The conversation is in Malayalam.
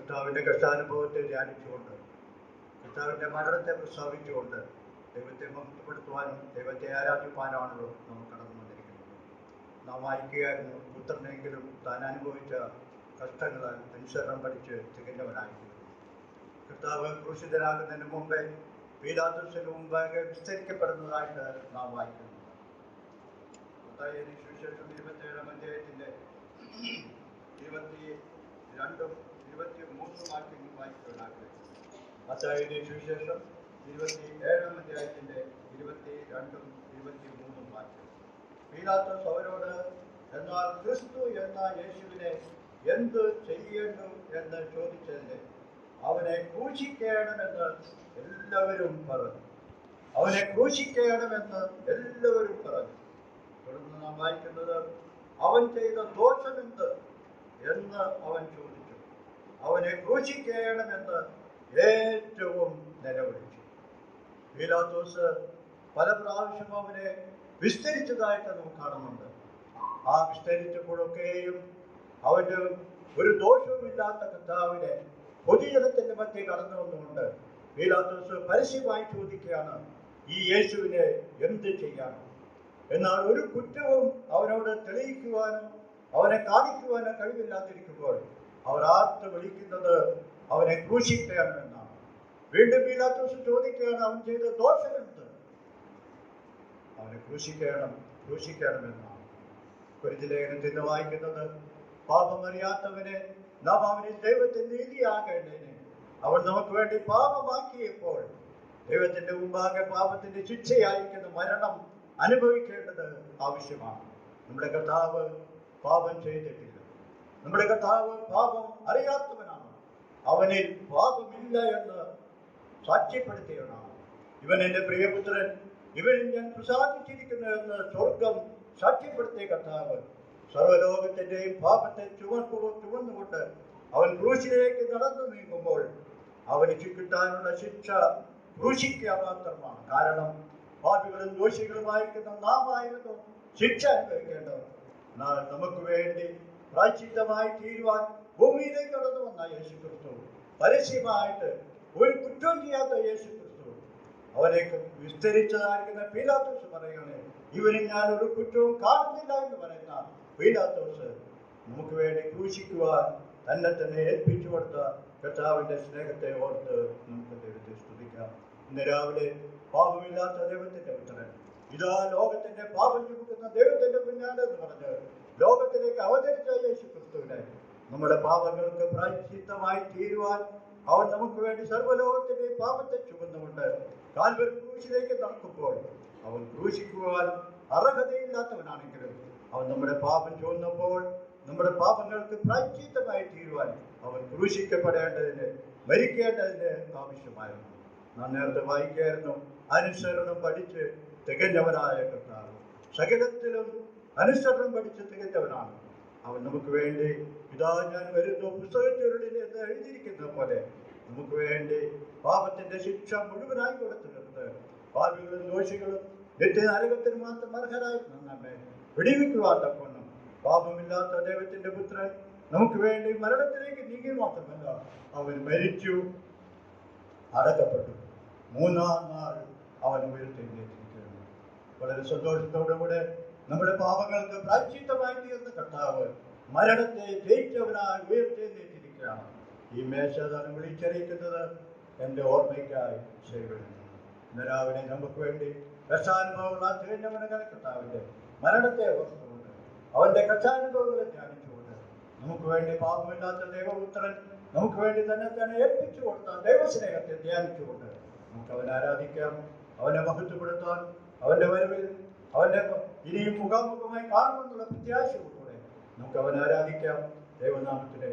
കർത്താവിൻ്റെ കഷ്ടാനുഭവത്തെ ധ്യാനിച്ചുകൊണ്ട് കർത്താവിൻ്റെ മരണത്തെ പ്രസ്താവിച്ചുകൊണ്ട് ദൈവത്തെ മഹത്വപ്പെടുത്തുവാനും ദൈവത്തെ ആരാധിപ്പാനാണല്ലോ നമുക്ക് കടന്നു വന്നിരിക്കുന്നത്. നാം വായിക്കുകയായിരുന്നു, പുത്രനെങ്കിലും താൻ അനുഭവിച്ച കഷ്ടങ്ങളാൽ അനുസരണം പഠിച്ച് തികഞ്ഞവനായിരുന്നു. കർത്താവ് ക്രൂശിതനാകുന്നതിന് മുമ്പേ പീലാത്തോസിന് മുമ്പാകെ വിസ്തരിക്കപ്പെടുന്നതായിട്ട് നാം വായിക്കുന്നു. സുവിശേഷം 27-ാം അധ്യായത്തിൻ്റെ 22-ഉം 23-ഉം വാക്യങ്ങൾ വായിക്കുവാനാണ്. മത്തായിയുടെ സുവിശേഷം 27-ാം അധ്യായത്തിൻ്റെ 22-ഉം 23-ഉം വാക്യം. പീലാത്തോസ് അവരോട്, എന്നാൽ ക്രിസ്തു എന്ന യേശുവിനെ എന്ത് ചെയ്യേണ്ടു എന്ന് ചോദിച്ചതിന് അവനെ ക്രൂശിക്കണമെന്ന് എല്ലാവരും പറഞ്ഞു. അവനെ ക്രൂശിക്കണമെന്ന് എല്ലാവരും പറഞ്ഞു. തുടർന്ന് നാം വായിക്കുന്നത്, അവൻ ചെയ്ത ദോഷമെന്ത് എന്ന് അവൻ ചോദിച്ചു. അവനെ ക്രൂശിക്കണമെന്ന് ഏറ്റവും നിലവിളിച്ചു. പീലാത്തോസ് പല പ്രാവശ്യം അവനെ വിസ്തരിച്ചതായിട്ട് നമുക്ക് കാണുന്നുണ്ട്. ആ വിസ്തരിച്ചപ്പോഴൊക്കെയും അവന് ഒരു ദോഷവുമില്ലാത്ത കർത്താവിനെ പൊതുജനത്തിന്റെ മധ്യ കടന്നു വന്നുകൊണ്ട് പീലാത്തോസ് പരസ്യമായി ചോദിക്കുകയാണ്, ഈ യേശുവിനെ എന്ത് ചെയ്യാൻ? എന്നാൽ ഒരു കുറ്റവും അവനോട് തെളിയിക്കുവാനോ അവനെ കാണിക്കുവാനോ കഴിവില്ലാതിരിക്കുമ്പോൾ അവർ ആർത്ത് വിളിക്കുന്നത് അവനെ ക്രൂശിക്കണമെന്നാണ്. വീണ്ടും പീലാത്തോസ് ചോദിക്കുകയാണ്, അവൻ ചെയ്ത ദോഷമെന്ത്? അവനെ ക്രൂശിക്കണമെന്നാണ്. കൊരിന്ത്യലേഖനത്തിൽ നിന്ന് വായിക്കുന്നത്, പാപമറിയാത്തവനെ നാം അവനിൽ ദൈവത്തിന്റെ നീതിയാകേണ്ടതിന് അവൻ നമുക്ക് വേണ്ടി പാപമാക്കിയപ്പോൾ ദൈവത്തിന്റെ മുമ്പാകെ പാപത്തിന്റെ ശിക്ഷയായിരിക്കുന്ന മരണം അനുഭവിക്കേണ്ടത് ആവശ്യമാണ്. നമ്മുടെ കർത്താവ് പാപം ചെയ്തിട്ടില്ല. നമ്മുടെ കർത്താവ് പാപം അറിയാത്തവനാണ്. അവനിൽ പാപമില്ല എന്ന് സാക്ഷ്യപ്പെടുത്തിയവനാണ്. ഇവൻ എൻ്റെ പ്രിയപുത്രൻ, ഇവനിൽ ഞാൻ പ്രസാദിച്ചിരിക്കുന്നു എന്ന് സ്വർഗം സാക്ഷ്യപ്പെടുത്തിയ കർത്താവ് സർവ്വലോകത്തിൻ്റെയും പാപത്തെ ചുമന്നുകൊണ്ട് അവൻ ക്രൂശിലേക്ക് നടന്നു നീങ്ങുമ്പോൾ അവന് കിട്ടാനുള്ള ശിക്ഷ ക്രൂശിക്കുക മാത്രമാണ്. കാരണം പാപികളും ദോഷികളുമായിരിക്കുന്ന നാം ആയിരുന്നു ശിക്ഷ അനുഭവിക്കേണ്ടവർ. എന്നാൽ നമുക്ക് വേണ്ടി പ്രായശ്ചിത്തമായി തീരുവാൻ ഭൂമിയിലേക്ക് കടന്നു വന്ന യേശു ക്രിസ്തു, പരസ്യമായിട്ട് ഒരു കുറ്റവും ചെയ്യാത്ത യേശു ക്രിസ്തു, അവനെ വിസ്തരിച്ചതായിരിക്കുന്ന പീലാത്തോസ് പറയുകയാണ്, ഇവനിൽ ഞാൻ ഒരു കുറ്റവും കാണുന്നില്ല എന്ന് പറയുന്ന പീലാത്തോസ് നമുക്ക് വേണ്ടി ക്രൂശിക്കുവാൻ തന്നെ ഏൽപ്പിച്ചു കൊടുത്ത കർത്താവിൻ്റെ സ്നേഹത്തെ ഓർത്ത് നമുക്ക് ദൈവത്തെ സ്തുതിക്കാം. ഇന്ന് രാവിലെ പാപമില്ലാത്ത ദൈവത്തിന്റെ പുത്രൻ, ഇതാ ലോകത്തിന്റെ പാപം ചുമക്കുന്ന ദൈവത്തിന്റെ കുഞ്ഞാട് എന്ന് പറഞ്ഞ് ലോകത്തിലേക്ക് അവതരിച്ച യേശു ക്രിസ്തുവിനെ നമ്മുടെ പാപങ്ങൾക്ക് പ്രായശ്ചിത്തമായി തീരുവാൻ അവൻ നമുക്ക് വേണ്ടി സർവ്വലോകത്തിന്റെ പാപത്തെ ചുമന്നുകൊണ്ട് കാൽവരി ക്രൂശിലേക്ക് നടക്കുമ്പോൾ അവൻ ക്രൂശിക്കുവാൻ അർഹതയില്ലാത്തവനാണെങ്കിലും അവൻ നമ്മുടെ പാപം ചുമന്നപ്പോൾ നമ്മുടെ പാപങ്ങൾക്ക് പ്രായശ്ചിത്തമായി തീരുവാൻ അവൻ ക്രൂശിക്കപ്പെടേണ്ടതിന്, മരിക്കേണ്ടതിന് ആവശ്യമായിരുന്നു. നാം നേരത്തെ വായിക്കായിരുന്നു, അനുസരണം പഠിച്ച് തികഞ്ഞവനായ കർത്താവ്, സകലത്തിലും അനുസരണം പഠിച്ച് തികഞ്ഞവനാണ്. അവൻ നമുക്ക് വേണ്ടി ഇതാ ഞാൻ വരുന്നു പുസ്തകച്ചുരുളിൽ എന്ന് എഴുതിയിരിക്കുന്ന പോലെ നമുക്ക് വേണ്ടി പാപത്തിന്റെ ശിക്ഷ മുഴുവനായി കൊടുത്തിട്ടുണ്ട്. പാപികളും ദോഷികളും നിത്യനരകത്തിന് മാത്രം അർഹരായിരുന്നു നമ്മെ വിടിവിക്കുവാൻ തക്കവണ്ണം പാപമില്ലാത്ത ദൈവത്തിന്റെ പുത്രൻ നമുക്ക് വേണ്ടി മരണത്തിലേക്ക് നീങ്ങി മാത്രമല്ല, അവൻ മരിച്ചു, അടക്കപ്പെട്ടു, മൂന്നാം നാൾ അവൻ ഉയർത്തെഴുന്നേറ്റിരിക്കുന്നു. വളരെ സന്തോഷത്തോടുകൂടെ നമ്മുടെ പാപങ്ങൾക്ക് പ്രായശ്ചിത്തമായി തീർന്ന കർത്താവ് മരണത്തെ ജയിച്ചവനായി ഉയർത്തെഴുന്നേറ്റിരിക്കുകയാണ്. ഈ മേശതാണ് വിളിച്ചറിയിക്കുന്നത് എൻ്റെ ഓർമ്മയ്ക്കായി സേവനം. ഇന്ന് രാവിലെ നമുക്ക് വേണ്ടി കഷ്ടാനുഭവമുള്ള തികഞ്ഞവനായ കർത്താവിൻ്റെ മരണത്തെ ഓർത്തുകൊണ്ട് അവൻ്റെ കഷ്ടാനുഭവങ്ങളെ ധ്യാനിച്ചുകൊണ്ട് നമുക്ക് വേണ്ടി പാപമില്ലാത്ത ദൈവപുത്രൻ നമുക്ക് വേണ്ടി തന്നെ ഏൽപ്പിച്ചു കൊടുത്ത ദൈവസ്നേഹത്തെ ധ്യാനിച്ചുകൊണ്ട് നമുക്ക് അവനെ ആരാധിക്കാം, അവനെ മഹത്വപ്പെടുത്താൻ, അവൻ്റെ വരവിൽ അവൻ്റെ ഇനിയും മുഖാമുഖമായി കാണുമെന്നുള്ള പ്രത്യാശയോടുകൂടെ നമുക്ക് അവനെ ആരാധിക്കാം. ദൈവനാമത്തിലെ